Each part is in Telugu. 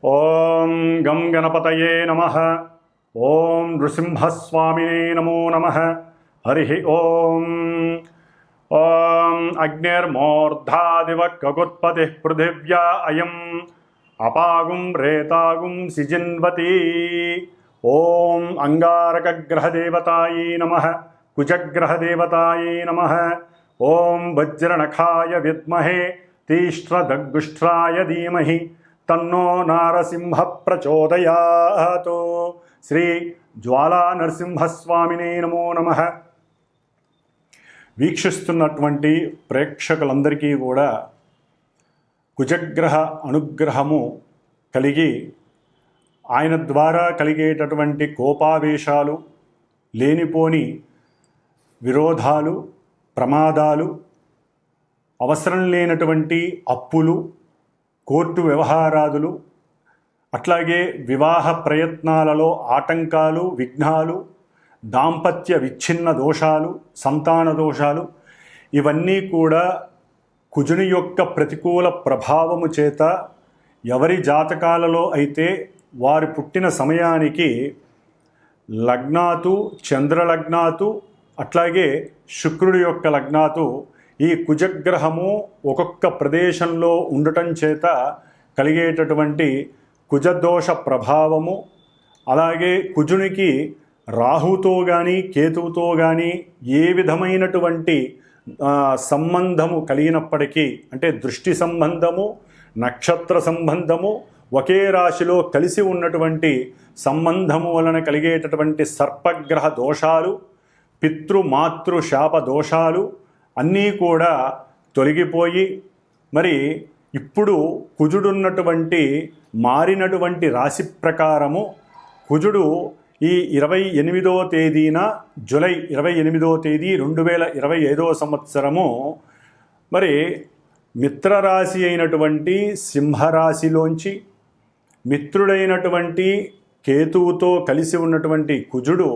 ఓం గం గణపతయే నమః. ఓం నృసింహస్వామినే నమో నమః. హరి ఓం. ఓం అగ్నిర్మూర్ధాదివ కగుత్పతి పృథివ్యా అయం అపాగుం రేతాగుం సిజిన్వతి. ఓం అంగారకగ్రహదేవతాయే నమః. కుజగ్రహదేవతాయే నమః. ఓం వజ్రనఖాయ విద్మహే తీష్ట్రదగ్గుష్ట్రాయ ధీమహి తన్నో నారసింహ ప్రచోదయాత్. శ్రీ జ్వాలా నరసింహస్వామినే నమో నమః. వీక్షిస్తున్నటువంటి ప్రేక్షకులందరికీ కూడా కుజగ్రహ అనుగ్రహము కలిగి ఆయన ద్వారా కలిగేటటువంటి కోపావేశాలు, లేనిపోని విరోధాలు, ప్రమాదాలు, అవసరం లేనటువంటి అప్పులు, కోర్టు వ్యవహారాదులు, అట్లాగే వివాహ ప్రయత్నాలలో ఆటంకాలు, విఘ్నాలు, దాంపత్య విచ్ఛిన్న దోషాలు, సంతాన దోషాలు, ఇవన్నీ కూడా కుజుని యొక్క ప్రతికూల ప్రభావము చేత ఎవరి జాతకాలలో అయితే వారి పుట్టిన సమయానికి లగ్నాతు, చంద్రలగ్నాతు, అట్లాగే శుక్రుడి యొక్క లగ్నాతు ఈ కుజగ్రహము ఒక్కొక్క ప్రదేశంలో ఉండటం చేత కలిగేటటువంటి కుజదోష ప్రభావము, అలాగే కుజునికి రాహుతో కానీ కేతువుతో కానీ ఏ విధమైనటువంటి సంబంధము కలిగినప్పటికీ, అంటే దృష్టి సంబంధము, నక్షత్ర సంబంధము, ఒకే రాశిలో కలిసి ఉన్నటువంటి సంబంధము వలన కలిగేటటువంటి సర్పగ్రహ దోషాలు, పితృమాతృ శాప దోషాలు అన్నీ కూడా తొలగిపోయి, మరి ఇప్పుడు కుజుడున్నటువంటి మారినటువంటి రాశి ప్రకారము కుజుడు ఈ 28వ తేదీన, జూలై 28వ తేదీ 2025వ సంవత్సరము మరి మిత్రరాశి అయినటువంటి సింహరాశిలోంచి మిత్రుడైనటువంటి కేతువుతో కలిసి ఉన్నటువంటి కుజుడు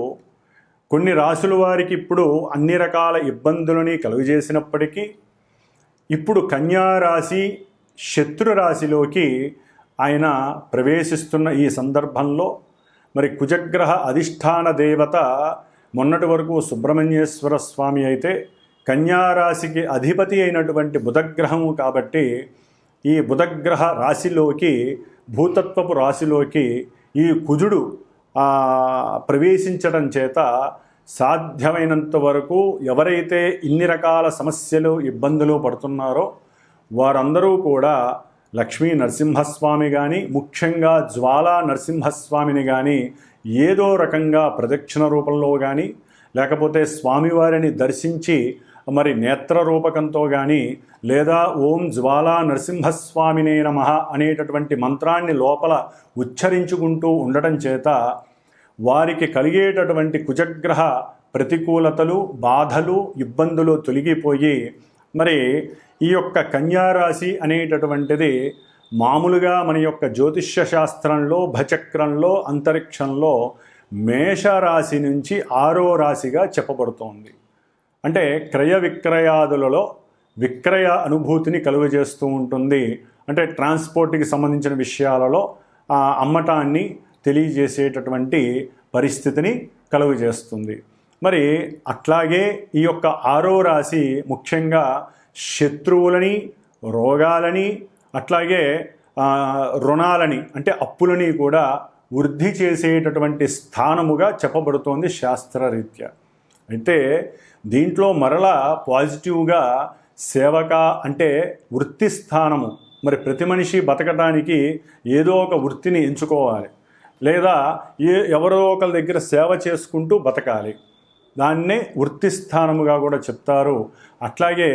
కొన్ని రాశుల వారికి ఇప్పుడు అన్ని రకాల ఇబ్బందులని కలుగజేసినప్పటికీ ఇప్పుడు కన్యారాశి శత్రురాశిలోకి ఆయన ప్రవేశిస్తున్న ఈ సందర్భంలో మరి కుజగ్రహ అధిష్టాన దేవత మొన్నటి వరకు సుబ్రహ్మణ్యేశ్వర స్వామి అయితే కన్యారాశికి అధిపతి అయినటువంటి బుధగ్రహము కాబట్టి ఈ బుధగ్రహ రాశిలోకి, భూతత్వపు రాశిలోకి ఈ కుజుడు ప్రవేశించడం చేత సాధ్యమైనంత వరకు ఎవరైతే ఇన్ని రకాల సమస్యలు, ఇబ్బందులు పడుతున్నారో వారందరూ కూడా లక్ష్మీ నరసింహస్వామి కానీ, ముఖ్యంగా జ్వాలా నరసింహస్వామిని కానీ ఏదో రకంగా ప్రదక్షిణ రూపంలో కానీ, లేకపోతే స్వామివారిని దర్శించి మరి నేత్ర రూపకంతో కానీ, లేదా ఓం జ్వాలా నరసింహస్వామినే నమః అనేటటువంటి మంత్రాన్ని లోపల ఉచ్చరించుకుంటూ ఉండటం చేత వారికి కలిగేటటువంటి కుజగ్రహ ప్రతికూలతలు, బాధలు, ఇబ్బందులు తొలగిపోయి మరి ఈ యొక్క కన్యారాశి అనేటటువంటిది మామూలుగా మన యొక్క జ్యోతిష్య శాస్త్రంలో, భచక్రంలో, అంతరిక్షంలో మేషరాశి నుంచి 6వ రాశిగా చెప్పబడుతోంది. అంటే క్రయ విక్రయాదులలో విక్రయ అనుభూతిని కలుగజేస్తూ ఉంటుంది. అంటే ట్రాన్స్పోర్ట్కి సంబంధించిన విషయాలలో అమ్మటాన్ని తెలియజేసేటటువంటి పరిస్థితిని కలుగజేస్తుంది. మరి అట్లాగే ఈ యొక్క 6వ రాశి ముఖ్యంగా శత్రువులని, రోగాలని, అట్లాగే రుణాలని అంటే అప్పులని కూడా వృద్ధి చేసేటటువంటి స్థానముగా చెప్పబడుతోంది శాస్త్రరీత్యా. అయితే దీంట్లో మరలా పాజిటివ్గా సేవక అంటే వృత్తి స్థానము. మరి ప్రతి మనిషి బతకడానికి ఏదో ఒక వృత్తిని ఎంచుకోవాలి, లేదా ఎవరో ఒకరి దగ్గర సేవ చేసుకుంటూ బతకాలి. దాన్నే వృత్తి స్థానముగా కూడా చెప్తారు. అట్లాగే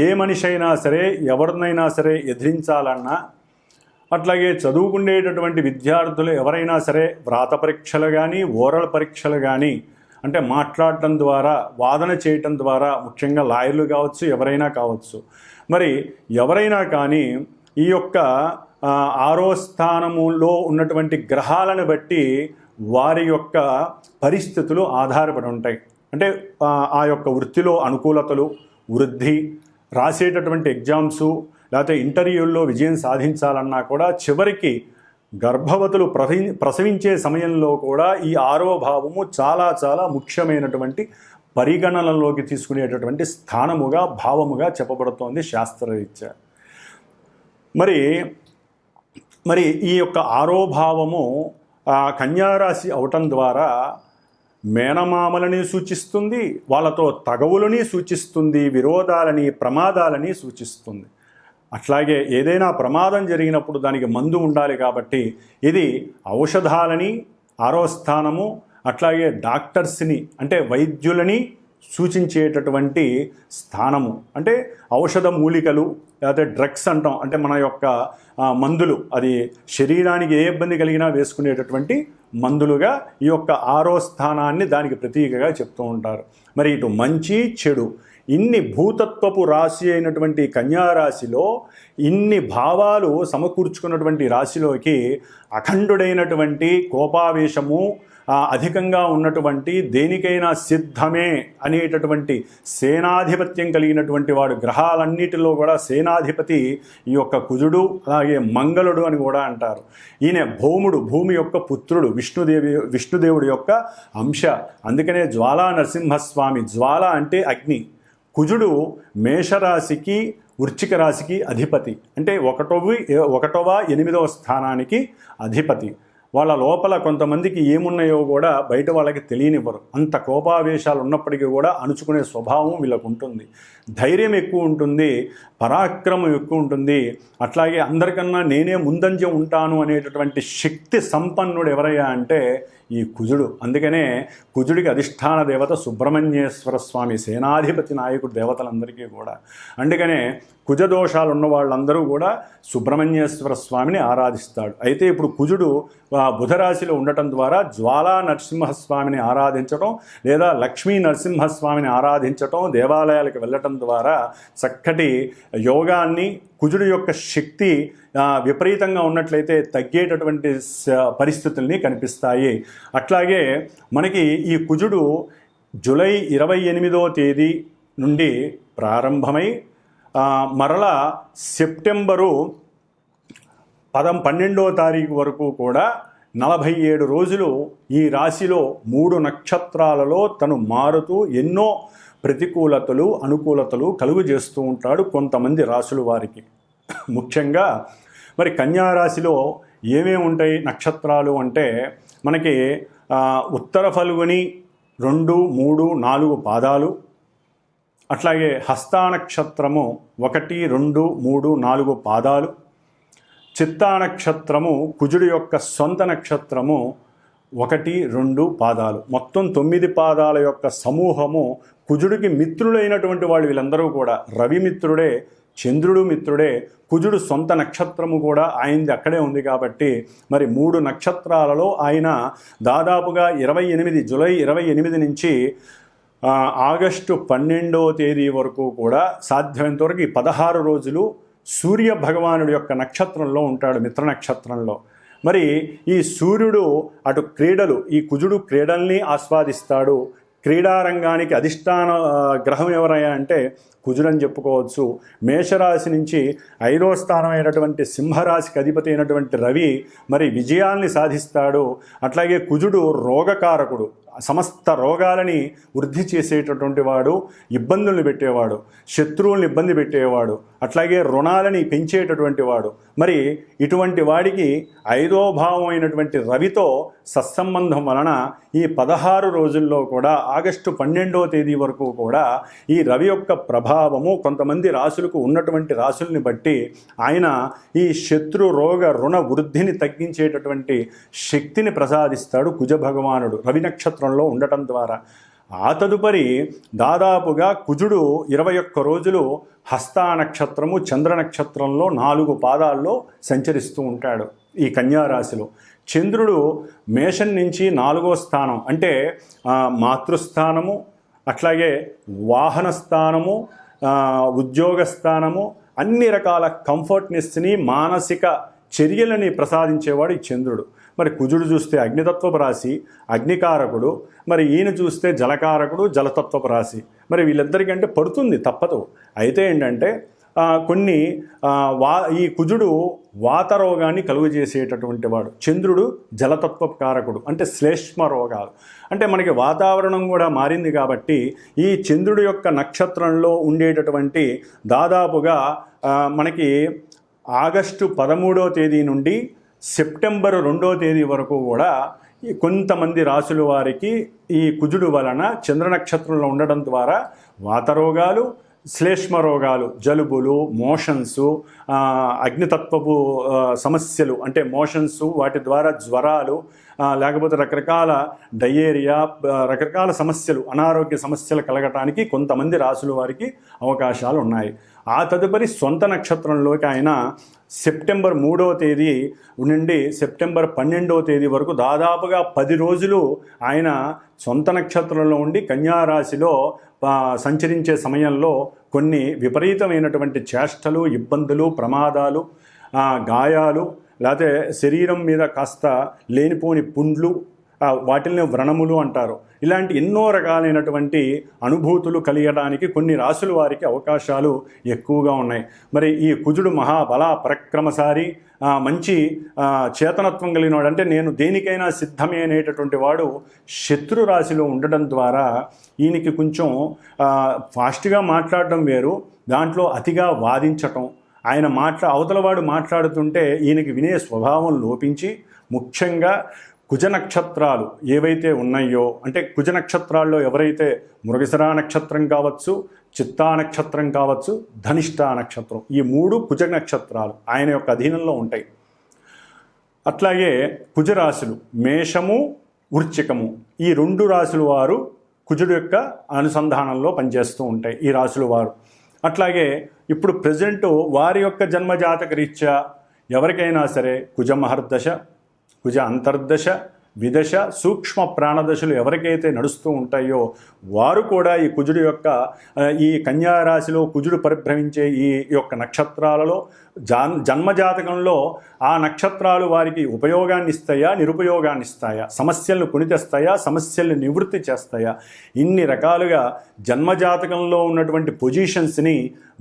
ఏ మనిషి అయినా సరే, ఎవరినైనా సరే ఎదిరించాలన్నా, అట్లాగే చదువుకునేటటువంటి విద్యార్థులు ఎవరైనా సరే వ్రాత పరీక్షలు కానీ, ఓరల్ పరీక్షలు కానీ, అంటే మాట్లాడటం ద్వారా, వాదన చేయటం ద్వారా, ముఖ్యంగా లాయర్లు కావచ్చు, ఎవరైనా కావచ్చు, మరి ఎవరైనా కానీ ఈ యొక్క 6వ స్థానములో ఉన్నటువంటి గ్రహాలను బట్టి వారి యొక్క పరిస్థితులు ఆధారపడి ఉంటాయి. అంటే ఆ యొక్క వృత్తిలో అనుకూలతలు, వృద్ధి, రాసేటటువంటి ఎగ్జామ్సు, లేకపోతే ఇంటర్వ్యూల్లో విజయం సాధించాలన్నా కూడా చివరికి గర్భవతులు ప్రసవించే సమయంలో కూడా ఈ 6వ భావము చాలా చాలా ముఖ్యమైనటువంటి పరిగణనలోకి తీసుకునేటటువంటి స్థానముగా భావముగా చెప్పబడుతోంది శాస్త్రరీత్యా. మరి ఈ యొక్క 6వ భావము కన్యారాశి అవటం ద్వారా మేనమామలని సూచిస్తుంది, వాళ్ళతో తగవులని సూచిస్తుంది, విరోధాలని ప్రమాదాలని సూచిస్తుంది. అట్లాగే ఏదైనా ప్రమాదం జరిగినప్పుడు దానికి మందు ఉండాలి కాబట్టి ఇది ఔషధాలని 6వ స్థానము, అట్లాగే డాక్టర్స్ని అంటే వైద్యులని సూచించేటటువంటి స్థానము. అంటే ఔషధ మూలికలు లేకపోతే డ్రగ్స్ అంటాం, అంటే మన యొక్క మందులు, అది శరీరానికి ఏ ఇబ్బంది కలిగినా వేసుకునేటటువంటి మందులుగా ఈ యొక్క 6వ స్థానాన్ని దానికి ప్రతీకగా చెప్తూ ఉంటారు. మరి ఇటు మంచి చెడు ఇన్ని భూతత్వపు రాశి అయినటువంటి కన్యారాశిలో ఇన్ని భావాలు సమకూర్చుకున్నటువంటి రాశిలోకి అఖండుడైనటువంటి కోపావేశము అధికంగా ఉన్నటువంటి దేనికైనా సిద్ధమే అనేటటువంటి సేనాధిపత్యం కలిగినటువంటి వాడు, గ్రహాలన్నిటిలో కూడా సేనాధిపతి ఈ యొక్క కుజుడు, అలాగే మంగళుడు అని కూడా అంటారు. ఈయన భౌముడు, భూమి యొక్క పుత్రుడు, విష్ణుదేవుడి యొక్క అంశ. అందుకనే జ్వాలా నరసింహస్వామి, జ్వాల అంటే అగ్ని. కుజుడు మేషరాశికి వృశ్చిక రాశికి అధిపతి, అంటే 1వ 8వ స్థానానికి అధిపతి. వాళ్ళ లోపల కొంతమందికి ఏమున్నాయో కూడా బయట వాళ్ళకి తెలియనివ్వరు. అంత కోపావేశాలు ఉన్నప్పటికీ కూడా అణుచుకునే స్వభావం వీళ్ళకు ఉంటుంది. ధైర్యం ఎక్కువ ఉంటుంది, పరాక్రమం ఎక్కువ ఉంటుంది. అట్లాగే అందరికన్నా నేనే ముందంజ ఉంటాను అనేటటువంటి శక్తి సంపన్నుడు ఎవరయ్యా అంటే ఈ కుజుడు. అందుకనే కుజుడికి అధిష్టాన దేవత సుబ్రహ్మణ్యేశ్వర స్వామి, సేనాధిపతి నాయకుడు దేవతలందరికీ కూడా. అందుకనే కుజదోషాలు ఉన్న వాళ్ళందరూ కూడా సుబ్రహ్మణ్యేశ్వర స్వామిని ఆరాధిస్తాడు. అయితే ఇప్పుడు కుజుడు బుధరాశిలో ఉండటం ద్వారా జ్వాలా నరసింహస్వామిని ఆరాధించటం లేదా లక్ష్మీ నరసింహస్వామిని ఆరాధించటం, దేవాలయాలకు వెళ్ళటం ద్వారా చక్కటి యోగాన్ని, కుజుడు యొక్క శక్తి విపరీతంగా ఉన్నట్లయితే తగ్గేటటువంటి పరిస్థితుల్ని కనిపిస్తాయి. అట్లాగే మనకి ఈ కుజుడు జూలై 28వ తేదీ నుండి ప్రారంభమై మరలా సెప్టెంబరు 12వ తారీఖు వరకు కూడా 47 రోజులు ఈ రాశిలో 3 నక్షత్రాలలో తను మారుతూ ఎన్నో ప్రతికూలతలు అనుకూలతలు కలుగు చేస్తూ ఉంటాడు కొంతమంది రాశుల వారికి. ముఖ్యంగా మరి కన్యారాశిలో ఏమేమి ఉంటాయి నక్షత్రాలు అంటే మనకి ఉత్తర ఫల్గుని 2, 3, 4 పాదాలు, అట్లాగే హస్తా నక్షత్రము 1, 2, 3, 4 పాదాలు, చిత్తా నక్షత్రము కుజుడి యొక్క సొంత నక్షత్రము 1, 2 పాదాలు, మొత్తం 9 పాదాల యొక్క సమూహము. కుజుడికి మిత్రులైనటువంటి వాళ్ళు వీళ్ళందరూ కూడా రవి మిత్రుడే, చంద్రుడు మిత్రుడే, కుజుడు సొంత నక్షత్రము కూడా ఆయనది అక్కడే ఉంది కాబట్టి మరి 3 నక్షత్రాలలో ఆయన దాదాపుగా జూలై 28 నుంచి ఆగస్టు 12వ తేదీ వరకు కూడా సాధ్యమైనంత వరకు ఈ 16 రోజులు సూర్య భగవానుడి యొక్క నక్షత్రంలో ఉంటాడు, మిత్ర నక్షత్రంలో. మరి ఈ సూర్యుడు అటు క్రీడలు, ఈ కుజుడు క్రీడల్ని ఆస్వాదిస్తాడు. క్రీడారంగానికి అధిష్టాన గ్రహం ఎవరయ్యా అంటే కుజుడని చెప్పుకోవచ్చు. మేషరాశి నుంచి 5వ స్థానం అయినటువంటి సింహరాశికి అధిపతి అయినటువంటి రవి మరి విజయాల్ని సాధిస్తాడు. అట్లాగే కుజుడు రోగకారకుడు, సమస్త రోగాలని వృద్ధి చేసేటటువంటి వాడు, ఇబ్బందుల్ని పెట్టేవాడు, శత్రువుల్ని ఇబ్బంది పెట్టేవాడు, అట్లాగే రుణాలని పెంచేటటువంటి వాడు. మరి ఇటువంటి వాడికి 5వ భావం అయినటువంటి రవితో సత్సంబంధం వలన ఈ 16 రోజుల్లో కూడా ఆగస్టు 12వ తేదీ వరకు కూడా ఈ రవి యొక్క ప్రభావము కొంతమంది రాశులకు ఉన్నటువంటి రాశుల్ని బట్టి ఆయన ఈ శత్రు రోగ రుణ వృద్ధిని తగ్గించేటటువంటి శక్తిని ప్రసాదిస్తాడు కుజ భగవానుడు రవి నక్షత్రంలో ఉండటం ద్వారా. ఆ తదుపరి దాదాపుగా కుజుడు 21 రోజులు హస్తా నక్షత్రము చంద్ర నక్షత్రంలో 4 పాదాల్లో సంచరిస్తూ ఉంటాడు ఈ కన్యారాశిలో. చంద్రుడు మేషం నుంచి 4వ స్థానం అంటే మాతృస్థానము, అట్లాగే వాహన స్థానము, ఉద్యోగ స్థానము, అన్ని రకాల కంఫర్ట్నెస్ని, మానసిక చర్యలని ప్రసాదించేవాడు ఈ చంద్రుడు. మరి కుజుడు చూస్తే అగ్నితత్వపు రాశి, అగ్నికారకుడు. మరి ఈయన చూస్తే జలకారకుడు, జలతత్వపు రాశి. మరి వీళ్ళిద్దరికంటే పడుతుంది తప్పదు. అయితే ఏంటంటే కొన్ని ఈ కుజుడు వాతరోగాన్ని కలుగజేసేటటువంటి వాడు. చంద్రుడు జలతత్వ కారకుడు, అంటే శ్లేష్మ రోగాలు. అంటే మనకి వాతావరణం కూడా మారింది కాబట్టి ఈ చంద్రుడి యొక్క నక్షత్రంలో ఉండేటటువంటి దాదాపుగా మనకి ఆగస్టు 13వ తేదీ నుండి సెప్టెంబర్ 2వ తేదీ వరకు కూడా కొంతమంది రాసుల వారికి ఈ కుజుడు వలన చంద్ర నక్షత్రంలో ఉండడం ద్వారా వాతరోగాలు, శ్లేష్మ రోగాలు, జలుబులు, మోషన్సు, అగ్నితత్వపు సమస్యలు అంటే మోషన్సు, వాటి ద్వారా జ్వరాలు, లేకపోతే రకరకాల డయేరియా, రకరకాల సమస్యలు, అనారోగ్య సమస్యలు కలగటానికి కొంతమంది రాసుల వారికి అవకాశాలు ఉన్నాయి. ఆ తదుపరి సొంత నక్షత్రంలోకి ఆయన సెప్టెంబర్ 3వ తేదీ నుండి సెప్టెంబర్ 12వ తేదీ వరకు దాదాపుగా 10 రోజులు ఆయన సొంత నక్షత్రంలో ఉండి కన్యారాశిలో సంచరించే సమయంలో కొన్ని విపరీతమైనటువంటి చేష్టలు, ఇబ్బందులు, ప్రమాదాలు, గాయాలు, లేకపోతే శరీరం మీద కాస్త లేనిపోని పుండ్లు, వాటిల్ని వ్రణములు అంటారు. ఇలాంటి ఎన్నో రకాలైనటువంటి అనుభూతులు కలిగడానికి కొన్ని రాసుల వారికి అవకాశాలు ఎక్కువగా ఉన్నాయి. మరి ఈ కుజుడు మహాబల పరక్రమశారి, మంచి చేతనత్వం కలిగిన వాడు, అంటే నేను దేనికైనా సిద్ధమే అనేటటువంటి వాడు శత్రు రాశిలో ఉండడం ద్వారా ఈయనకి కొంచెం ఫాస్ట్గా మాట్లాడడం వేరు, దాంట్లో అతిగా వాదించటం, ఆయన అవతలవాడు మాట్లాడుతుంటే ఈయనకి వినే స్వభావం లోపించి, ముఖ్యంగా కుజ నక్షత్రాలు ఏవైతే ఉన్నాయో, అంటే కుజ నక్షత్రాల్లో ఎవరైతే మృగశిర నక్షత్రం కావచ్చు, చిత్తా నక్షత్రం కావచ్చు, ధనిష్ఠా నక్షత్రం, ఈ 3 కుజ నక్షత్రాలు ఆయన యొక్క అధీనంలో ఉంటాయి. అట్లాగే కుజరాశులు మేషము, వృశ్చికము, ఈ 2 రాశుల వారు కుజుడు యొక్క అనుసంధానంలో పనిచేస్తూ ఉంటాయి ఈ రాశుల వారు. అట్లాగే ఇప్పుడు ప్రజెంట్ వారి యొక్క జన్మజాతక రీత్యా ఎవరికైనా సరే కుజ మహర్దశ, కుజ అంతర్దశ, విదశ, సూక్ష్మ ప్రాణదశలు ఎవరికైతే నడుస్తూ ఉంటాయో వారు కూడా ఈ కుజుడు యొక్క ఈ కన్యారాశిలో కుజుడు పరిభ్రమించే ఈ యొక్క నక్షత్రాలలో జన్మజాతకంలో ఆ నక్షత్రాలు వారికి ఉపయోగాన్ని ఇస్తాయా, నిరుపయోగాన్ని ఇస్తాయా, సమస్యలను కొని తెస్తాయా, సమస్యల్ని నివృత్తి చేస్తాయా, ఇన్ని రకాలుగా జన్మజాతకంలో ఉన్నటువంటి పొజిషన్స్ని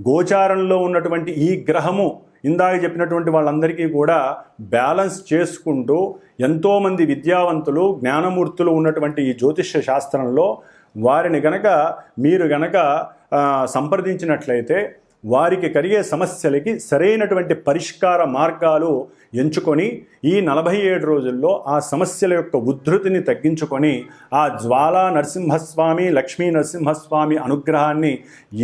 గోచారంలో ఉన్నటువంటి ఈ గ్రహము ఇందాక చెప్పినటువంటి వాళ్ళందరికీ కూడా బ్యాలెన్స్ చేసుకుంటూ ఎంతోమంది విద్యావంతులు, జ్ఞానమూర్తులు ఉన్నటువంటి ఈ జ్యోతిష్య శాస్త్రంలో వారిని మీరు గనక సంప్రదించినట్లయితే వారికి కలిగే సమస్యలకి సరైనటువంటి పరిష్కార మార్గాలు ఎంచుకొని ఈ 47 రోజుల్లో ఆ సమస్యల యొక్క ఉద్ధృతిని తగ్గించుకొని ఆ జ్వాలా నరసింహస్వామి, లక్ష్మీ నరసింహస్వామి అనుగ్రహాన్ని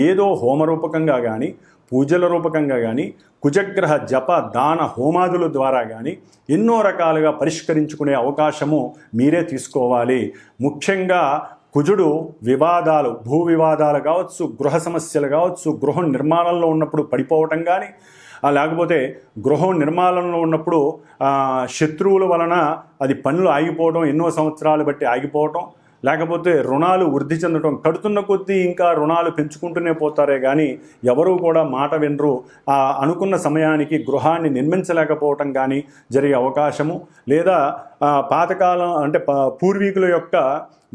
ఏదో హోమరూపకంగా కానీ, పూజల రూపకంగా కానీ, కుజగ్రహ జప దాన హోమాదుల ద్వారా కానీ ఎన్నో రకాలుగా పరిష్కరించుకునే అవకాశము మీరే తీసుకోవాలి. ముఖ్యంగా కుజుడు వివాదాలు, భూ వివాదాలు కావచ్చు, గృహ సమస్యలు కావచ్చు, గృహం నిర్మాణంలో ఉన్నప్పుడు పడిపోవటం కానీ, లేకపోతే గృహం నిర్మాణంలో ఉన్నప్పుడు శత్రువుల వలన అది పనులు ఆగిపోవడం, ఎన్నో సంవత్సరాలు బట్టి ఆగిపోవటం, లేకపోతే రుణాలు వృద్ధి చెందడం, కడుతున్న కొద్దీ ఇంకా రుణాలు పెంచుకుంటూనే పోతారే కానీ ఎవరూ కూడా మాట వినరు, అనుకున్న సమయానికి గృహాన్ని నిర్మించలేకపోవటం కానీ జరిగే అవకాశము, లేదా పాతకాలం అంటే పూర్వీకుల యొక్క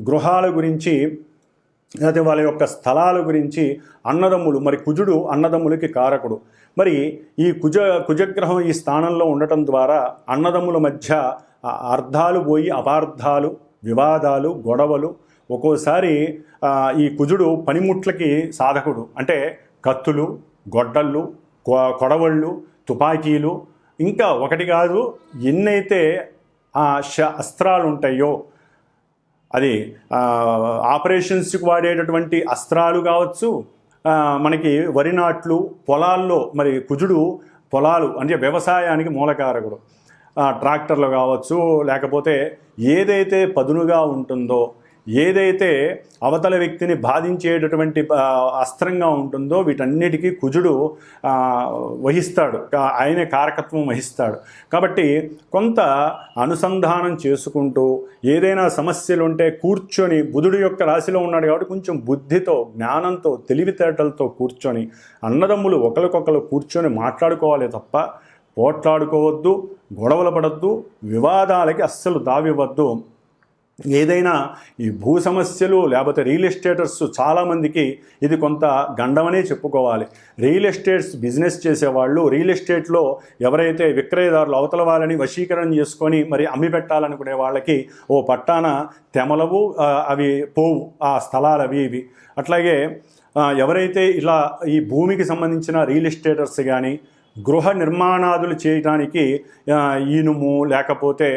గృహాల గురించి, అయితే వాళ్ళ యొక్క స్థలాల గురించి అన్నదమ్ములు, మరి కుజుడు అన్నదమ్ములకి కారకుడు, మరి ఈ కుజగ్రహం ఈ స్థానంలో ఉండటం ద్వారా అన్నదమ్ముల మధ్య అర్థాలు పోయి అపార్థాలు, వివాదాలు, గొడవలు, ఒక్కోసారి ఈ కుజుడు పనిముట్లకి సాధకుడు, అంటే కత్తులు, గొడ్డళ్ళు, కొడవళ్ళు, తుపాకీలు, ఇంకా ఒకటి కాదు ఎన్నైతే అస్త్రాలు ఉంటాయో, అది ఆపరేషన్స్కి వాడేటటువంటి అస్త్రాలు కావచ్చు, మనకి వరి నాట్లు, పొలాల్లో మరి కుజుడు పొలాలు అంటే వ్యవసాయానికి మూలకారకుడు, ట్రాక్టర్లు కావచ్చు, లేకపోతే ఏదైతే పదునుగా ఉంటుందో, ఏదైతే అవతల వ్యక్తిని బాధించేటటువంటి అస్త్రంగా ఉంటుందో వీటన్నిటికీ కుజుడు వహిస్తాడు, ఆయనే కారకత్వం వహిస్తాడు. కాబట్టి కొంత అనుసంధానం చేసుకుంటూ ఏదైనా సమస్యలు ఉంటే కూర్చొని, బుధుడు యొక్క రాశిలో ఉన్నాడు కాబట్టి కొంచెం బుద్ధితో, జ్ఞానంతో, తెలివితేటలతో కూర్చొని అన్నదమ్ములు ఒకరికొకరు కూర్చొని మాట్లాడుకోవాలి తప్ప పోట్లాడుకోవద్దు, గొడవలు పడద్దు, వివాదాలకి అస్సలు దావివ్వద్దు. ఏదైనా ఈ భూ సమస్యలు లేకపోతే రియల్ ఎస్టేటర్స్ చాలామందికి ఇది కొంత గండమనే చెప్పుకోవాలి. రియల్ ఎస్టేట్స్ బిజినెస్ చేసేవాళ్ళు, రియల్ ఎస్టేట్లో ఎవరైతే విక్రయదారులు అవతల వాళ్ళని వశీకరణ చేసుకొని మరి అమ్మి పెట్టాలనుకునే వాళ్ళకి ఓ పట్టాన తెమలవు, అవి పోవు ఆ స్థలాలు అవి ఇవి. అట్లాగే ఎవరైతే ఇలా ఈ భూమికి సంబంధించిన రియల్ ఎస్టేటర్స్ కానీ గృహ నిర్మాణాదులు చేయడానికి ఇనుము లేకపోతే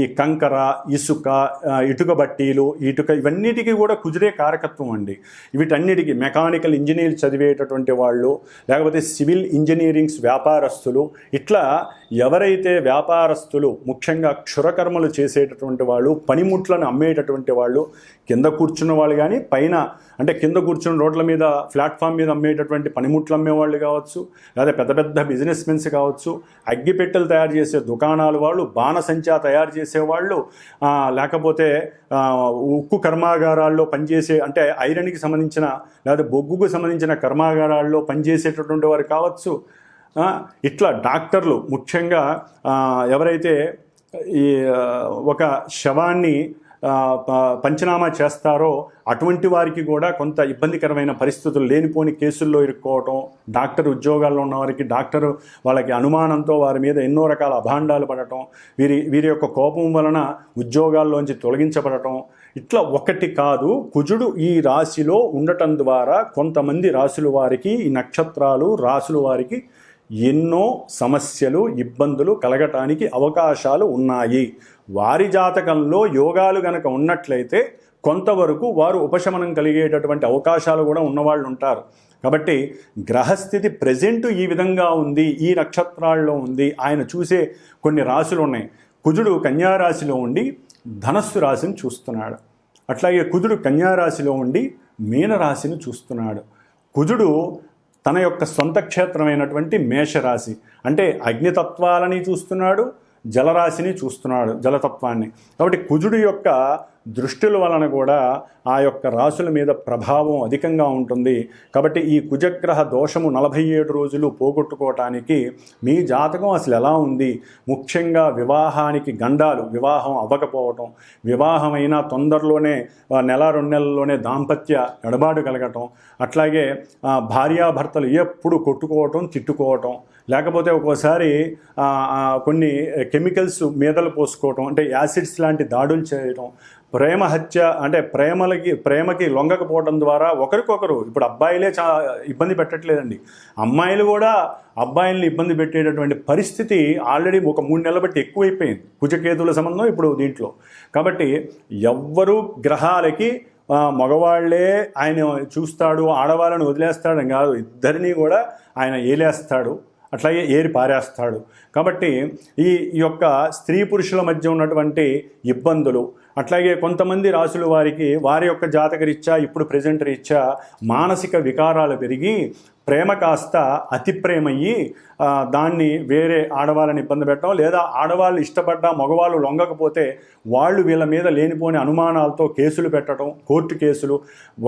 ఈ కంకర, ఇసుక, ఇటుక బట్టీలు, ఇవన్నిటికీ కూడా కుజుడే కారకత్వం అండి. వీటన్నిటికీ మెకానికల్ ఇంజనీర్ చదివేటటువంటి వాళ్ళు, లేకపోతే సివిల్ ఇంజనీరింగ్స్ వ్యాపారస్తులు, ఇట్లా ఎవరైతే వ్యాపారస్తులు ముఖ్యంగా క్షురకర్మలు చేసేటటువంటి వాళ్ళు, పనిముట్లను అమ్మేటటువంటి వాళ్ళు, కింద కూర్చున్న వాళ్ళు కానీ పైన అంటే కింద కూర్చున్న రోడ్ల మీద ప్లాట్ఫామ్ మీద అమ్మేటటువంటి పనిముట్లు అమ్మేవాళ్ళు కావచ్చు, లేదా పెద్ద పెద్ద బిజినెస్ మెన్స్ కావచ్చు, అగ్గిపెట్టెలు తయారు చేసే దుకాణాలు వాళ్ళు, బాణసంచా తయారు చేసేవాళ్ళు, లేకపోతే ఉక్కు కర్మాగారాల్లో పనిచేసే అంటే ఐరన్కి సంబంధించిన లేదా బొగ్గుకు సంబంధించిన కర్మాగారాల్లో పనిచేసేటటువంటి వారు కావచ్చు. ఇట్లా డాక్టర్లు ముఖ్యంగా ఎవరైతే ఈ ఒక శవాన్ని పంచనామా చేస్తారో అటువంటి వారికి కూడా కొంత ఇబ్బందికరమైన పరిస్థితులు, లేనిపోని కేసుల్లో ఇరుక్కోవటం, డాక్టర్ ఉద్యోగాల్లో ఉన్న వారికి డాక్టరు వాళ్ళకి అనుమానంతో వారి మీద ఎన్నో రకాల అభాండాలు పడటం, వీరి యొక్క కోపం వలన ఉద్యోగాల్లోంచి తొలగించబడటం, ఇట్లా ఒకటి కాదు. కుజుడు ఈ రాశిలో ఉండటం ద్వారా కొంతమంది రాశుల వారికి, ఈ నక్షత్రాలు రాశుల వారికి ఎన్నో సమస్యలు, ఇబ్బందులు కలగటానికి అవకాశాలు ఉన్నాయి. వారి జాతకంలో యోగాలు గనక ఉన్నట్లయితే కొంతవరకు వారు ఉపశమనం కలిగేటటువంటి అవకాశాలు కూడా ఉన్నవాళ్ళు ఉంటారు. కాబట్టి గ్రహస్థితి ప్రెజెంట్ ఈ విధంగా ఉంది, ఈ నక్షత్రాల్లో ఉంది. ఆయన చూసే కొన్ని రాశులు ఉన్నాయి. కుజుడు కన్యారాశిలో ఉండి ధనస్సు రాశిని చూస్తున్నాడు. అట్లాగే కుజుడు కన్యారాశిలో ఉండి మీనరాశిని చూస్తున్నాడు. కుజుడు తన యొక్క సొంత క్షేత్రమైనటువంటి మేషరాశి అంటే అగ్నితత్వాలని చూస్తున్నాడు, జలరాశిని చూస్తున్నాడు, జలతత్వాన్ని. కాబట్టి కుజుడు యొక్క దృష్టిల వలన కూడా ఆ యొక్క రాశుల మీద ప్రభావం అధికంగా ఉంటుంది. కాబట్టి ఈ కుజగ్రహ దోషము 47 రోజులు పోగొట్టుకోవటానికి మీ జాతకం అసలు ఎలా ఉంది, ముఖ్యంగా వివాహానికి గండాలు, వివాహం అవ్వకపోవటం, వివాహమైన తొందరలోనే నెల 2 నెలల్లోనే దాంపత్య ఎడబాటు కలగటం, అట్లాగే భార్యాభర్తలు ఎప్పుడు కొట్టుకోవటం, తిట్టుకోవటం, లేకపోతే ఒక్కోసారి కొన్ని కెమికల్స్ మీదలు పోసుకోవటం అంటే యాసిడ్స్ లాంటి దాడులు చేయటం, ప్రేమ హత్య అంటే ప్రేమకి లొంగకపోవడం ద్వారా ఒకరికొకరు, ఇప్పుడు అబ్బాయిలే ఇబ్బంది పెట్టట్లేదండి, అమ్మాయిలు కూడా అబ్బాయిల్ని ఇబ్బంది పెట్టేటటువంటి పరిస్థితి ఆల్రెడీ ఒక 3 నెలల బట్టి ఎక్కువైపోయింది. కుజకేతుల సంబంధం ఇప్పుడు దీంట్లో. కాబట్టి ఎవ్వరూ గ్రహాలకి మగవాళ్లే ఆయన చూస్తాడు, ఆడవాళ్ళని వదిలేస్తాడని కాదు, ఇద్దరినీ కూడా ఆయన ఏలేస్తాడు, అట్లాగే ఏరి పారేస్తాడు. కాబట్టి ఈ యొక్క స్త్రీ పురుషుల మధ్య ఉన్నటువంటి ఇబ్బందులు, అట్లాగే కొంతమంది రాశుల వారికి వారి యొక్క జాతకరీత్యా ఇప్పుడు ప్రెజెంట్ రీత్యా మానసిక వికారాలు పెరిగి ప్రేమ కాస్త అతి ప్రేమయ్యి దాన్ని వేరే ఆడవాళ్ళని ఇబ్బంది పెట్టడం, లేదా ఆడవాళ్ళు ఇష్టపడ్డా మగవాళ్ళు లొంగకపోతే వాళ్ళు వీళ్ళ మీద లేనిపోని అనుమానాలతో కేసులు పెట్టడం, కోర్టు కేసులు,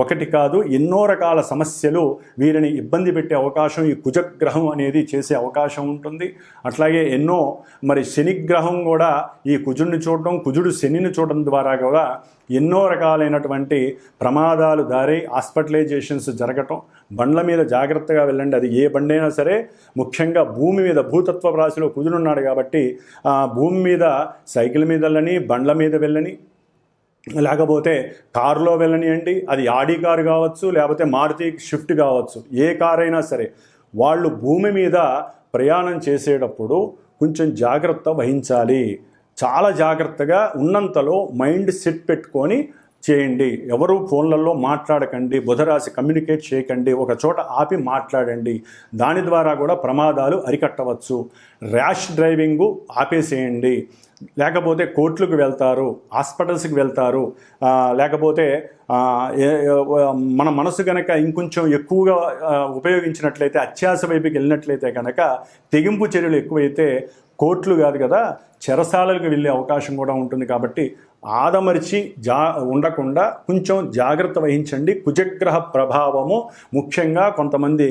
ఒకటి కాదు ఎన్నో రకాల సమస్యలు వీరిని ఇబ్బంది పెట్టే అవకాశం ఈ కుజగ్రహం అనేది చేసే అవకాశం ఉంటుంది. అట్లాగే ఎన్నో మరి శనిగ్రహం కూడా ఈ కుజుడిని చూడడం, కుజుడు శనిని చూడడం ద్వారా కూడా ఎన్నో రకాలైనటువంటి ప్రమాదాలు దారి హాస్పిటలైజేషన్స్ జరగటం. బండ్ల మీద జాగ్రత్తగా వెళ్ళండి, అది ఏ బండైనా సరే. ముఖ్యంగా భూమి మీద భూతత్వ రాశిలో కుజుడున్నాడు కాబట్టి భూమి మీద సైకిల్ మీద వెళ్ళని, బండ్ల మీద వెళ్ళని, లేకపోతే కారులో వెళ్ళనియండి, అది ఆడి కారు కావచ్చు, లేకపోతే మారుతి షిఫ్ట్ కావచ్చు, ఏ కారు అయినా సరే వాళ్ళు భూమి మీద ప్రయాణం చేసేటప్పుడు కొంచెం జాగ్రత్త వహించాలి. చాలా జాగ్రత్తగా ఉన్నంతలో మైండ్ సెట్ పెట్టుకొని చేయండి. ఎవరు ఫోన్లలో మాట్లాడకండి, బుధరాశి కమ్యూనికేట్ చేయకండి, ఒక చోట ఆపి మాట్లాడండి. దాని ద్వారా కూడా ప్రమాదాలు అరికట్టవచ్చు. Rash driving ఆపేసేయండి. లేకపోతే కోర్టులకు వెళ్తారు, హాస్పిటల్స్కి వెళ్తారు, లేకపోతే మన మనసు కనుక ఇంకొంచెం ఎక్కువగా ఉపయోగించినట్లయితే, అత్యాశ వైపుకి వెళ్ళినట్లయితే కనుక తెగింపు చర్యలు ఎక్కువైతే కోర్టులు కాదు కదా చెరసాలలకు వెళ్ళే అవకాశం కూడా ఉంటుంది. కాబట్టి ఆదమరిచి ఉండకుండా కొంచెం జాగ్రత్త వహించండి. కుజగ్రహ ప్రభావము ముఖ్యంగా కొంతమంది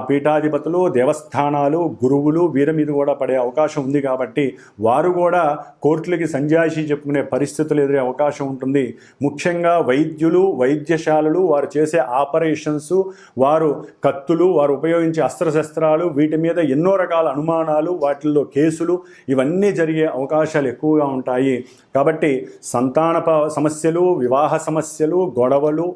పీఠాధిపతులు, దేవస్థానాలు, గురువులు వీరి మీద కూడా పడే అవకాశం ఉంది. కాబట్టి వారు కూడా కోర్టులకి సంజాయిషి చెప్పుకునే పరిస్థితులు ఎదురే అవకాశం ఉంటుంది. ముఖ్యంగా వైద్యులు, వైద్యశాలలు వారు చేసే ఆపరేషన్స్, వారు కత్తులు, వారు ఉపయోగించే అస్త్రశస్త్రాలు, వీటి మీద ఎన్నో రకాల అనుమానాలు, వాటిల్లో కేసులు ఇవన్నీ జరిగే అవకాశాలు ఎక్కువగా ఉంటాయి. కాబట్టి సంతాన సమస్యలు, వివాహ సమస్యలు, గొడవలు,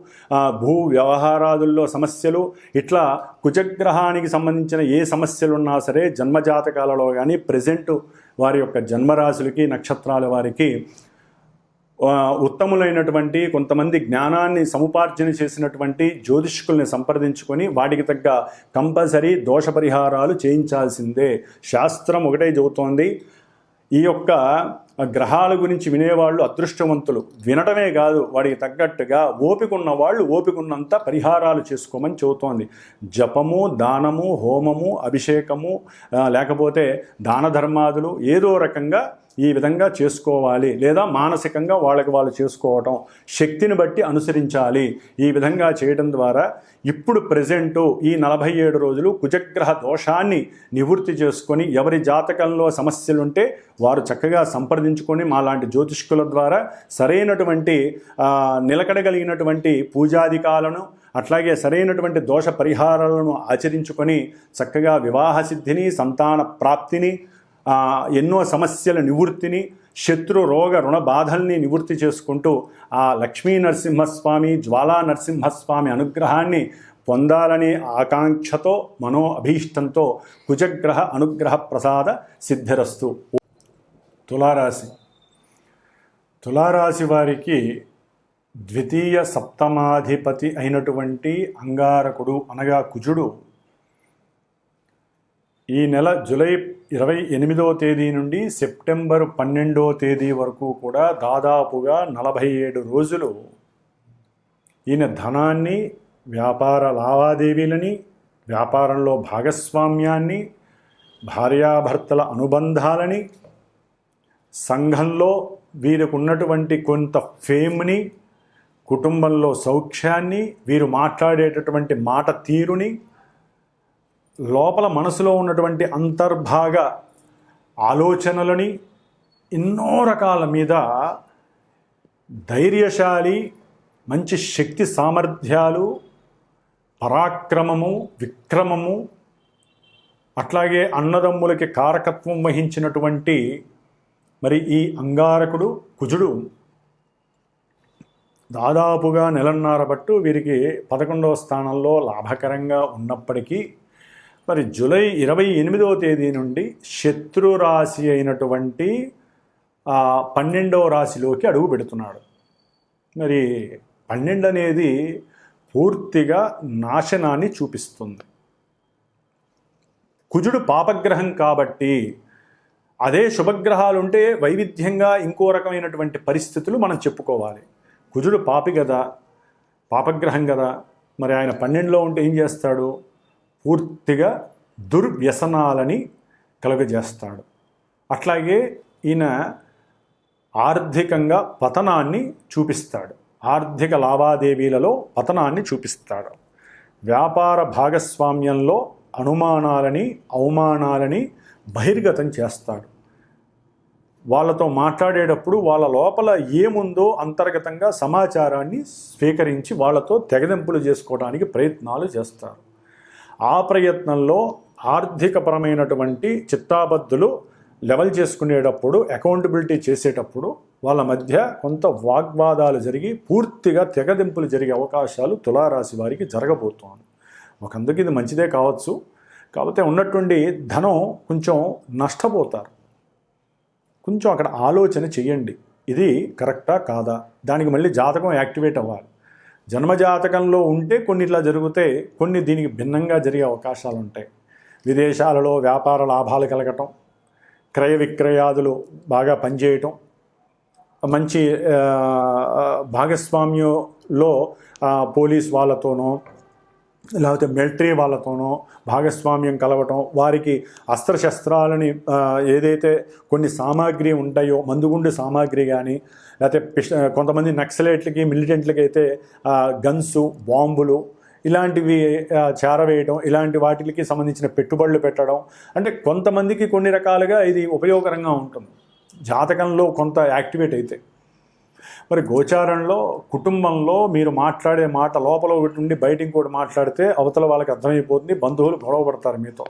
భూ వ్యవహారాదుల్లో సమస్యలు, ఇట్లా కుజగ్రహానికి సంబంధించిన ఏ సమస్యలు ఉన్నా సరే జన్మజాతకాలలో కానీ ప్రెజెంట్ వారి యొక్క జన్మరాశులకి, నక్షత్రాల వారికి ఉత్తములైనటువంటి కొంతమంది జ్ఞానాన్ని సముపార్జన చేసినటువంటి జ్యోతిష్కుల్ని సంప్రదించుకొని వాటికి తగ్గ కంపల్సరీ దోష పరిహారాలు చేయించాల్సిందే. శాస్త్రం ఒకటే చెబుతోంది, ఈ యొక్క గ్రహాల గురించి వినేవాళ్ళు అదృష్టవంతులు. వినటమే కాదు, వాడికి తగ్గట్టుగా ఓపిక ఉన్న వాళ్ళు ఓపిక ఉన్నంత పరిహారాలు చేసుకోమని చెబుతోంది. జపము, దానము, హోమము, అభిషేకము, లేకపోతే దాన ధర్మాదులు ఏదో రకంగా ఈ విధంగా చేసుకోవాలి. లేదా మానసికంగా వాళ్ళకి వాళ్ళు చేసుకోవటం, శక్తిని బట్టి అనుసరించాలి. ఈ విధంగా చేయడం ద్వారా ఇప్పుడు ప్రెజెంటు ఈ 47 రోజులు కుజగ్రహ దోషాన్ని నివృత్తి చేసుకొని ఎవరి జాతకంలో సమస్యలుంటే వారు చక్కగా సంప్రదించుకొని మాలాంటి జ్యోతిష్కుల ద్వారా సరైనటువంటి నిలకడగలిగినటువంటి పూజాధికాలను, అట్లాగే సరైనటువంటి దోష పరిహారాలను ఆచరించుకొని చక్కగా వివాహ సిద్ధిని, సంతాన ప్రాప్తిని, ఎన్నో సమస్యల నివృత్తిని, శత్రు రోగ రుణ బాధల్ని నివృత్తి చేసుకుంటూ ఆ లక్ష్మీ నరసింహస్వామి, జ్వాలా నరసింహస్వామి అనుగ్రహాన్ని పొందాలనే ఆకాంక్షతో, మనో అభీష్టంతో కుజగ్రహ అనుగ్రహ ప్రసాద సిద్ధిరస్తు. తులారాశి వారికి ద్వితీయ సప్తమాధిపతి అయినటువంటి అంగారకుడు అనగా కుజుడు ఈ నెల జూలై 28వ తేదీ నుండి సెప్టెంబర్ 12వ తేదీ వరకు కూడా దాదాపుగా 47 రోజులు ఈయన ధనాన్ని, వ్యాపార లావాదేవీలని, వ్యాపారంలో భాగస్వామ్యాన్ని, భార్యాభర్తల అనుబంధాలని, సంఘంలో వీరికి ఉన్నటువంటి కొంత ఫేమ్ని, కుటుంబంలో సౌఖ్యాన్ని, వీరు మాట్లాడేటటువంటి మాట తీరుని, లోపల మనసులో ఉన్నటువంటి అంతర్భాగ ఆలోచనలని, ఎన్నో రకాల మీద ధైర్యశాలి, మంచి శక్తి సామర్థ్యాలు, పరాక్రమము, విక్రమము, అట్లాగే అన్నదమ్ములకి కారకత్వం వహించినటువంటి మరి ఈ అంగారకుడు కుజుడు దాదాపుగా నెలన్నర బట్టు వీరికి 11వ స్థానంలో లాభకరంగా ఉన్నప్పటికీ మరి జూలై 28వ తేదీ నుండి శత్రురాశి అయినటువంటి 12వ రాశిలోకి అడుగు పెడుతున్నాడు. మరి 12 అనేది పూర్తిగా నాశనాన్ని చూపిస్తుంది. కుజుడు పాపగ్రహం కాబట్టి అదే శుభగ్రహాలుంటే వైవిధ్యంగా ఇంకో రకమైనటువంటి పరిస్థితులు మనం చెప్పుకోవాలి. కుజుడు పాపి కదా, పాపగ్రహం కదా, మరి ఆయన 12లో ఉంటే ఏం చేస్తాడు? పూర్తిగా దుర్వ్యసనాలని కలుగజేస్తాడు. అట్లాగే ఈయన ఆర్థికంగా పతనాన్ని చూపిస్తాడు, ఆర్థిక లావాదేవీలలో పతనాన్ని చూపిస్తాడు. వ్యాపార భాగస్వామ్యంలో అనుమానాలని, అవమానాలని బహిర్గతం చేస్తాడు. వాళ్ళతో మాట్లాడేటప్పుడు వాళ్ళ లోపల ఏముందో అంతర్గతంగా సమాచారాన్ని స్వీకరించి వాళ్ళతో తెగదెంపులు చేసుకోవడానికి ప్రయత్నాలు చేస్తారు. ఆ ప్రయత్నంలో ఆర్థికపరమైనటువంటి చిత్తాబద్ధులు లెవెల్ చేసుకునేటప్పుడు, అకౌంటబిలిటీ చేసేటప్పుడు వాళ్ళ మధ్య కొంత వాగ్వాదాలు జరిగి పూర్తిగా తెగదెంపులు జరిగే అవకాశాలు తులారాశి వారికి జరగబోతోంది. ఒకందుకు ఇది మంచిదే కావచ్చు, కాకపోతే ఉన్నటువంటి ధనం కొంచెం నష్టపోతారు. కొంచెం అక్కడ ఆలోచన చెయ్యండి, ఇది కరెక్టా కాదా, దానికి మళ్ళీ జాతకం యాక్టివేట్ అవ్వాలి. జన్మజాతకంలో ఉంటే కొన్ని ఇట్లా జరిగితే కొన్ని దీనికి భిన్నంగా జరిగే అవకాశాలు ఉంటాయి. విదేశాలలో వ్యాపార లాభాలు కలగటం, క్రయ విక్రయాదులు బాగా పనిచేయటం, మంచి భాగస్వామ్యంలో పోలీస్ వాళ్ళతోనో లేకపోతే మిలిటరీ వాళ్ళతోనో భాగస్వామ్యం కలవటం, వారికి అస్త్రశస్త్రాలని ఏదైతే కొన్ని సామాగ్రి ఉంటాయో మందుగుండు సామాగ్రి కానీ, లేకపోతే కొంతమంది నక్సలైట్లకి మిలిటెంట్లకి అయితే గన్సు బాంబులు ఇలాంటివి చేరవేయడం, ఇలాంటి వాటికి సంబంధించిన పెట్టుబడులు పెట్టడం, అంటే కొంతమందికి కొన్ని రకాలుగా ఇది ఉపయోగకరంగా ఉంటుంది జాతకంలో కొంత యాక్టివేట్ అయితే. మరి గోచారంలో కుటుంబంలో మీరు మాట్లాడే మాట లోపల ఒకటి ఉండి బయట ఇంకోటి మాట్లాడితే అవతల వాళ్ళకి అర్థమైపోతుంది, బంధువులు గొడవ పడతారు మీతో,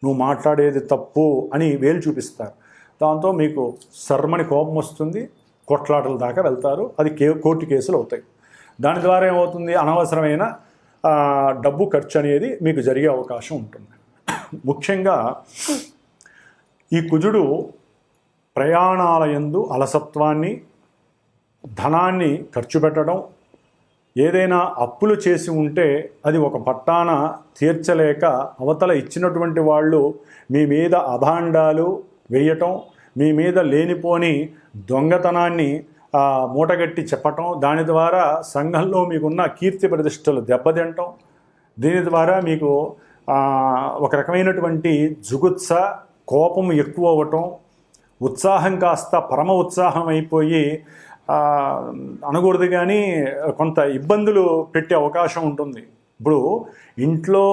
నువ్వు మాట్లాడేది తప్పు అని వేలు చూపిస్తారు. దాంతో మీకు సర్మని కోపం వస్తుంది, కొట్లాటల దాకా వెళ్తారు, అది కోర్టు కేసులు అవుతాయి. దాని ద్వారా ఏమవుతుంది, అనవసరమైన డబ్బు ఖర్చు అనేది మీకు జరిగే అవకాశం ఉంటుంది. ముఖ్యంగా ఈ కుజుడు ప్రయాణాల యందు అలసత్వాన్ని, ధనాన్ని ఖర్చు పెట్టడం, ఏదైనా అప్పులు చేసి ఉంటే అది ఒక పట్టాన తీర్చలేక అవతల ఇచ్చినటువంటి వాళ్ళు మీ మీద అభాండాలు వేయటం, మీ మీద లేనిపోని దొంగతనాన్ని మూటగట్టి చెప్పటం, దాని ద్వారా సంఘంలో మీకున్న కీర్తి ప్రతిష్టలు దెబ్బతింటం, దీని ద్వారా మీకు ఒక రకమైనటువంటి జుగుత్స, కోపం ఎక్కువ అవ్వటం, ఉత్సాహం కాస్త పరమ ఉత్సాహం అయిపోయి అనకూడదు కానీ కొంత ఇబ్బందులు పెట్టే అవకాశం ఉంటుంది. ఇప్పుడు ఇంట్లో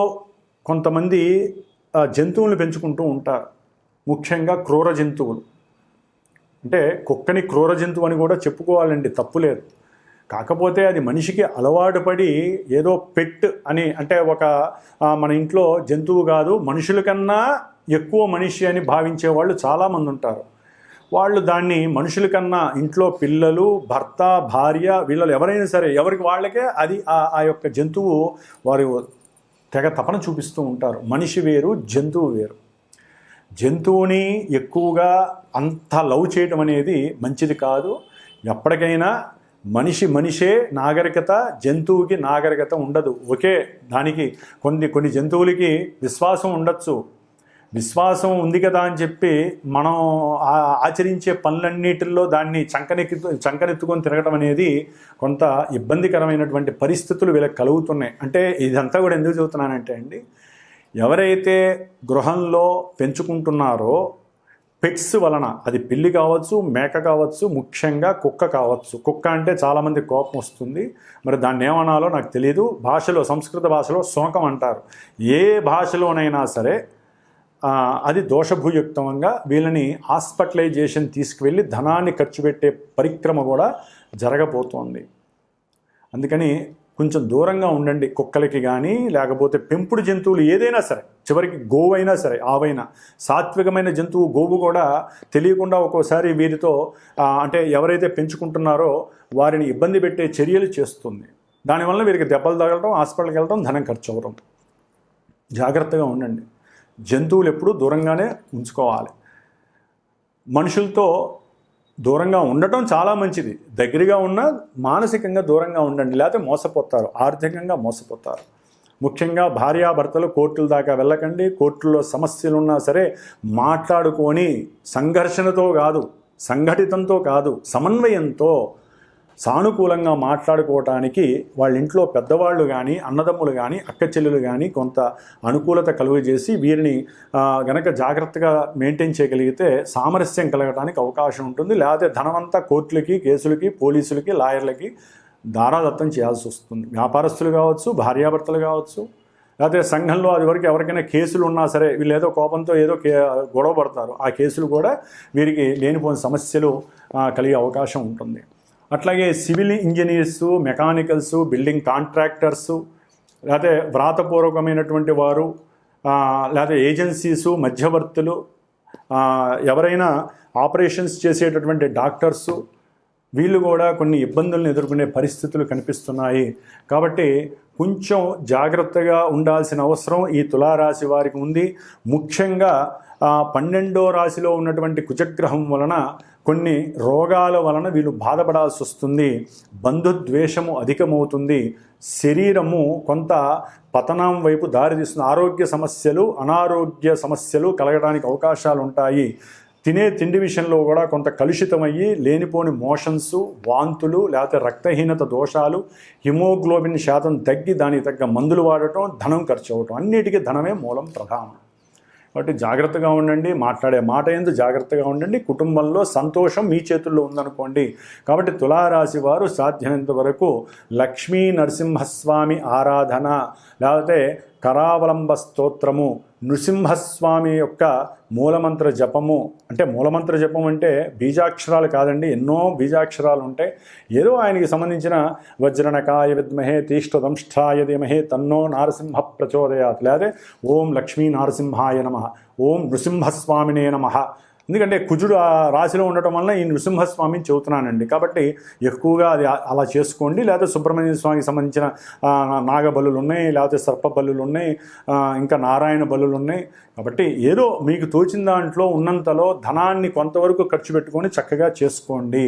కొంతమంది జంతువులను పెంచుకుంటూ ఉంటారు, ముఖ్యంగా క్రూర జంతువులు. అంటే కుక్కని క్రూర జంతువు అని కూడా చెప్పుకోవాలండి, తప్పులేదు. కాకపోతే అది మనిషికి అలవాటు పడి ఏదో పెట్ అని, అంటే ఒక మన ఇంట్లో జంతువు కాదు, మనుషుల కన్నా ఎక్కువ మనిషి అని భావించే వాళ్ళు చాలామంది ఉంటారు. వాళ్ళు దాన్ని మనుషుల కన్నా ఇంట్లో పిల్లలు, భర్త, భార్య, వీళ్ళు ఎవరైనా సరే ఎవరికి వాళ్ళకే అది ఆ యొక్క జంతువు వారు తెగ తపన చూపిస్తూ ఉంటారు. మనిషి వేరు, జంతువు వేరు. జంతువుని ఎక్కువగా అంత లవ్ చేయడం అనేది మంచిది కాదు. ఎప్పటికైనా మనిషే నాగరికత, జంతువుకి నాగరికత ఉండదు. ఒకే దానికి కొన్ని జంతువులకి విశ్వాసం ఉండొచ్చు, విశ్వాసం ఉంది కదా అని చెప్పి మనం ఆచరించే పనులన్నిటిల్లో దాన్ని చంకనెత్తుకొని తిరగడం అనేది కొంత ఇబ్బందికరమైనటువంటి పరిస్థితులు వీళ్ళకి కలుగుతున్నాయి. అంటే ఇదంతా కూడా ఎందుకు చెబుతున్నానంటే అండి, ఎవరైతే గృహంలో పెంచుకుంటున్నారో పెట్స్ వలన, అది పిల్లి కావచ్చు, మేక కావచ్చు, ముఖ్యంగా కుక్క కావచ్చు. కుక్క అంటే చాలామంది కోపం వస్తుంది, మరి దాన్ని ఏమనాలో నాకు తెలియదు. భాషలో, సంస్కృత భాషలో శోకం అంటారు. ఏ భాషలోనైనా సరే అది దోషభూయుక్తంగా వీళ్ళని హాస్పిటలైజేషన్ తీసుకువెళ్ళి ధనాన్ని ఖర్చు పెట్టే పరిక్రమ కూడా జరగబోతోంది. అందుకని కొంచెం దూరంగా ఉండండి కుక్కలకి కానీ, లేకపోతే పెంపుడు జంతువులు ఏదైనా సరే, చివరికి గోవైనా సరే, ఆవైనా. సాత్వికమైన జంతువు గోవు కూడా తెలియకుండా ఒక్కోసారి వీరితో అంటే ఎవరైతే పెంచుకుంటున్నారో వారిని ఇబ్బంది పెట్టే చర్యలు చేస్తుంది. దానివల్ల వీరికి దెబ్బలు తగలటం, హాస్పిటల్కి వెళ్ళటం, ధనం ఖర్చు అవ్వడం. జాగ్రత్తగా ఉండండి. జంతువులు ఎప్పుడూ దూరంగానే ఉంచుకోవాలి. మనుషులతో దూరంగా ఉండటం చాలా మంచిది, దగ్గరగా ఉన్నా మానసికంగా దూరంగా ఉండండి, లేకపోతే మోసపోతారు, ఆర్థికంగా మోసపోతారు. ముఖ్యంగా భార్యాభర్తలు కోర్టుల దాకా వెళ్ళకండి. కోర్టుల్లో సమస్యలు ఉన్నా సరే మాట్లాడుకొని, సంఘర్షణతో కాదు, సంఘటితంతో కాదు, సమన్వయంతో సానుకూలంగా మాట్లాడుకోవటానికి వాళ్ళ ఇంట్లో పెద్దవాళ్ళు కానీ, అన్నదమ్ములు కానీ, అక్క చెల్లెలు కానీ కొంత అనుకూలత కలుగజేసి వీరిని గనక జాగ్రత్తగా మెయింటైన్ చేయగలిగితే సామరస్యం కలగడానికి అవకాశం ఉంటుంది. లేకపోతే ధనమంతా కోర్టులకి, కేసులకి, పోలీసులకి, లాయర్లకి దారాదత్తం చేయాల్సి వస్తుంది. వ్యాపారస్తులు కావచ్చు, భార్యాభర్తలు కావచ్చు, లేకపోతే సంఘంలో అది వరకు ఎవరికైనా కేసులు ఉన్నా సరే వీళ్ళు ఏదో కోపంతో ఏదో గొడవ పడతారు. ఆ కేసులు కూడా వీరికి లేనిపోయిన సమస్యలు కలిగే అవకాశం ఉంటుంది. అట్లాగే సివిల్ ఇంజనీర్సు, మెకానికల్సు, బిల్డింగ్ కాంట్రాక్టర్సు, లేకపోతే వ్రాతపూర్వకమైనటువంటి వారు, లేకపోతే ఏజెన్సీసు, మధ్యవర్తులు, ఎవరైనా ఆపరేషన్స్ చేసేటటువంటి డాక్టర్సు, వీళ్ళు కూడా కొన్ని ఇబ్బందులను ఎదుర్కొనే పరిస్థితులు కనిపిస్తున్నాయి. కాబట్టి కొంచెం జాగ్రత్తగా ఉండాల్సిన అవసరం ఈ తులారాశి వారికి ఉంది. ముఖ్యంగా 12వ రాశిలో ఉన్నటువంటి కుజగ్రహం వలన కొన్ని రోగాల వలన వీళ్ళు బాధపడాల్సి వస్తుంది. బంధుద్వేషము అధికమవుతుంది. శరీరము కొంత పతనం వైపు దారితీస్తుంది. ఆరోగ్య సమస్యలు, అనారోగ్య సమస్యలు కలగడానికి అవకాశాలు ఉంటాయి. తినే తిండి విషయంలో కూడా కొంత కలుషితమయ్యి లేనిపోని మోషన్స్, వాంతులు, లేకపోతే రక్తహీనత దోషాలు, హిమోగ్లోబిన్ శాతం తగ్గి దానికి తగ్గ మందులు వాడటం, ధనం ఖర్చు అవ్వటం, అన్నిటికీ ధనమే మూలం ప్రధానం. కాబట్టి జాగ్రత్తగా ఉండండి, మాట్లాడే మాట ఎందు జాగ్రత్తగా ఉండండి. కుటుంబంలో సంతోషం మీ చేతుల్లో ఉందనుకోండి. కాబట్టి తులారాశి వారు సాధ్యమైనంత వరకు లక్ష్మీ నరసింహస్వామి ఆరాధన, లేకపోతే కరావలంబ స్తోత్రము, నృసింహస్వామి యొక్క మూలమంత్ర జపము, అంటే మూలమంత్ర జపం అంటే బీజాక్షరాలు కాదండి, ఎన్నో బీజాక్షరాలు ఉంటాయి. ఏదో ఆయనకి సంబంధించిన వజ్రనకాయ విద్మహే తీష్ఠదంష్టాయ ధీమహే తన్నో నారసింహ ప్రచోదయాత్, లేదా ఓం లక్ష్మీ నారసింహాయ నమః, ఓం నృసింహస్వామినే నమః. ఎందుకంటే కుజుడు ఆ రాశిలో ఉండటం వలన ఈ నృసింహస్వామిని చెబుతున్నానండి. కాబట్టి ఎక్కువగా అది అలా చేసుకోండి. లేకపోతే సుబ్రహ్మణ్య స్వామికి సంబంధించిన నాగబలులు ఉన్నాయి, లేకపోతే సర్ప బలులు ఉన్నాయి, ఇంకా నారాయణ బలులు ఉన్నాయి. కాబట్టి ఏదో మీకు తోచిన దాంట్లో ఉన్నంతలో ధనాన్ని కొంతవరకు ఖర్చు పెట్టుకొని చక్కగా చేసుకోండి.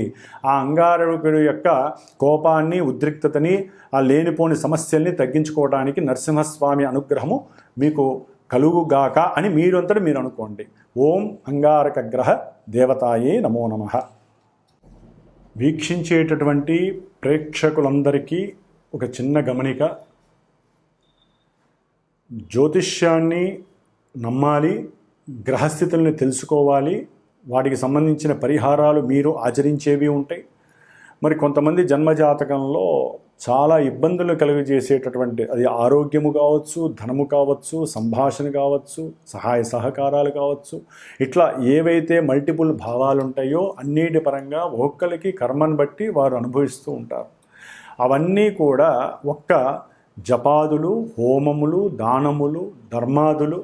ఆ అంగారకుడి యొక్క కోపాన్ని, ఉద్రిక్తతని, ఆ లేనిపోని సమస్యల్ని తగ్గించుకోవడానికి నరసింహస్వామి అనుగ్రహము మీకు కలుగుగాక అని మీరంతటా మీరు అనుకోండి. ఓం అంగారక గ్రహ దేవతాయే నమో నమః. వీక్షించేటటువంటి ప్రేక్షకులందరికీ ఒక చిన్న గమనిక. జ్యోతిష్యాన్ని నమ్మాలి, గ్రహస్థితుల్ని తెలుసుకోవాలి, వాటికి సంబంధించిన పరిహారాలు మీరు ఆచరించేవి ఉంటాయి. మరి కొంతమంది జన్మజాతకంలో చాలా ఇబ్బందులు కలుగజేసేటటువంటి, అది ఆరోగ్యము కావచ్చు, ధనము కావచ్చు, సంభాషణ కావచ్చు, సహాయ సహకారాలు కావచ్చు, ఇట్లా ఏవైతే మల్టిపుల్ భావాలు ఉంటాయో అన్నిటి పరంగా ఒక్కొక్కరికి కర్మను బట్టి వారు అనుభవిస్తూ ఉంటారు. అవన్నీ కూడా ఒక్క జపాదులు, హోమములు, దానములు, ధర్మాదులు,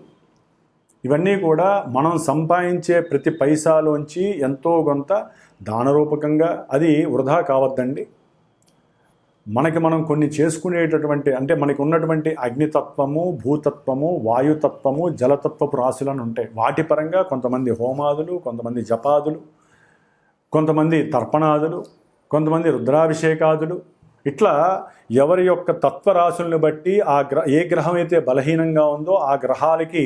ఇవన్నీ కూడా మనం సంపాదించే ప్రతి పైసాలోంచి ఎంతో కొంత దానరూపకంగా, అది వృధా కావద్దండి. మనకి మనం కొన్ని చేసుకునేటటువంటి, అంటే మనకు ఉన్నటువంటి అగ్నితత్వము, భూతత్వము, వాయుతత్వము, జలతత్వపు రాశులను ఉంటాయి. వాటి పరంగా కొంతమంది హోమాదులు, కొంతమంది జపాదులు, కొంతమంది తర్పణాదులు, కొంతమంది రుద్రాభిషేకాదులు, ఇట్లా ఎవరి యొక్క తత్వరాశులను బట్టి ఏ గ్రహం అయితే బలహీనంగా ఉందో ఆ గ్రహాలకి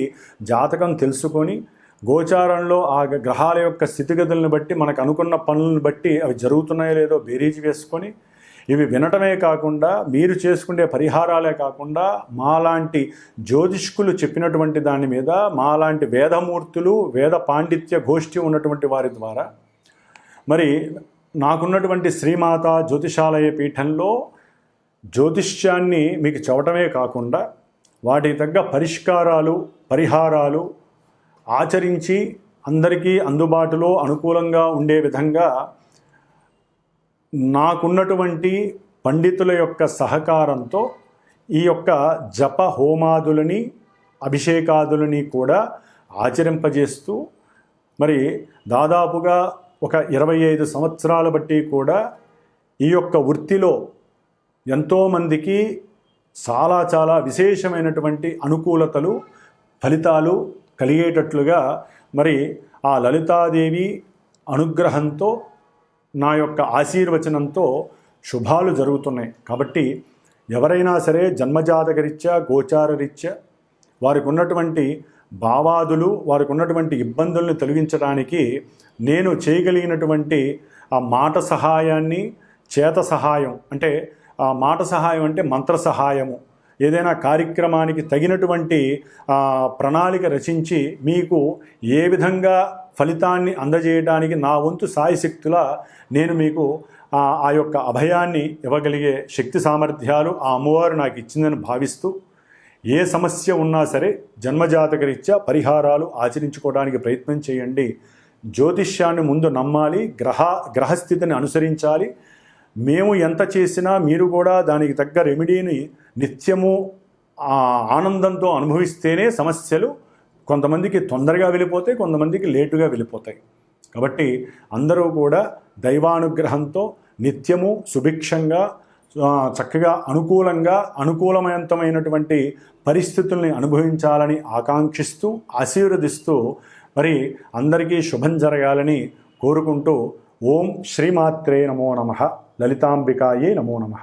జాతకం తెలుసుకొని, గోచారంలో ఆ గ్రహాల యొక్క స్థితిగతులను బట్టి మనకు అనుకున్న పనులను బట్టి అవి జరుగుతున్నాయో లేదో బేరీజు వేసుకొని, ఇవి వినటమే కాకుండా మీరు చేసుకునే పరిహారాలే కాకుండా మాలాంటి జ్యోతిష్కులు చెప్పినటువంటి దాని మీద, మాలాంటి వేదమూర్తులు, వేద పాండిత్య గోష్ఠి ఉన్నటువంటి వారి ద్వారా, మరి నాకున్నటువంటి శ్రీమాత జ్యోతిషాలయ పీఠంలో జ్యోతిష్యాన్ని మీకు చెప్పటమే కాకుండా వాటికి తగ్గ పరిష్కారాలు, పరిహారాలు ఆచరించి అందరికీ అందుబాటులో అనుకూలంగా ఉండే విధంగా నాకున్నటువంటి పండితుల యొక్క సహకారంతో ఈ యొక్క జప హోమాదులని, అభిషేకాదులని కూడా ఆచరింపజేస్తూ, మరి దాదాపుగా ఒక 25 సంవత్సరాల బట్టి కూడా ఈ యొక్క వృత్తిలో ఎంతోమందికి చాలా చాలా విశేషమైనటువంటి అనుకూలతలు, ఫలితాలు కలిగేటట్లుగా మరి ఆ లలితాదేవి అనుగ్రహంతో, నా యొక్క ఆశీర్వచనంతో శుభాలు జరుగుతున్నాయి. కాబట్టి ఎవరైనా సరే జన్మజాతకరీత్యా, గోచారరీత్యా వారికి ఉన్నటువంటి భావాదులు, వారికి ఉన్నటువంటి ఇబ్బందులను తొలగించడానికి నేను చేయగలిగినటువంటి ఆ మాట సహాయాన్ని, చేత సహాయం, అంటే ఆ మాట సహాయం అంటే మంత్ర సహాయము, ఏదైనా కార్యక్రమానికి తగినటువంటి ప్రణాళిక రచించి మీకు ఏ విధంగా ఫలితాన్ని అందజేయడానికి నా వంతు సాయశక్తులా నేను మీకు ఆ యొక్క అభయాన్ని ఇవ్వగలిగే శక్తి సామర్థ్యాలు ఆ అమ్మవారు నాకు ఇచ్చిందని భావిస్తూ, ఏ సమస్య ఉన్నా సరే జన్మజాతకరీత్యా పరిహారాలు ఆచరించుకోవడానికి ప్రయత్నం చేయండి. జ్యోతిష్యాన్ని ముందు నమ్మాలి, గ్రహస్థితిని అనుసరించాలి. మేము ఎంత చేసినా మీరు కూడా దానికి తగ్గ రెమెడీని నిత్యము ఆనందంతో అనుభవిస్తేనే సమస్యలు కొంతమందికి తొందరగా వెళ్ళిపోతాయి, కొంతమందికి లేటుగా వెళ్ళిపోతాయి. కాబట్టి అందరూ కూడా దైవానుగ్రహంతో నిత్యము సుభిక్షంగా, చక్కగా, అనుకూలమైనటువంటి పరిస్థితుల్ని అనుభవించాలని ఆకాంక్షిస్తూ, ఆశీర్వదిస్తూ, మరి అందరికీ శుభం జరగాలని కోరుకుంటూ, ఓం శ్రీమాత్రే నమో నమః, లలితాంబికాయే నమో నమః.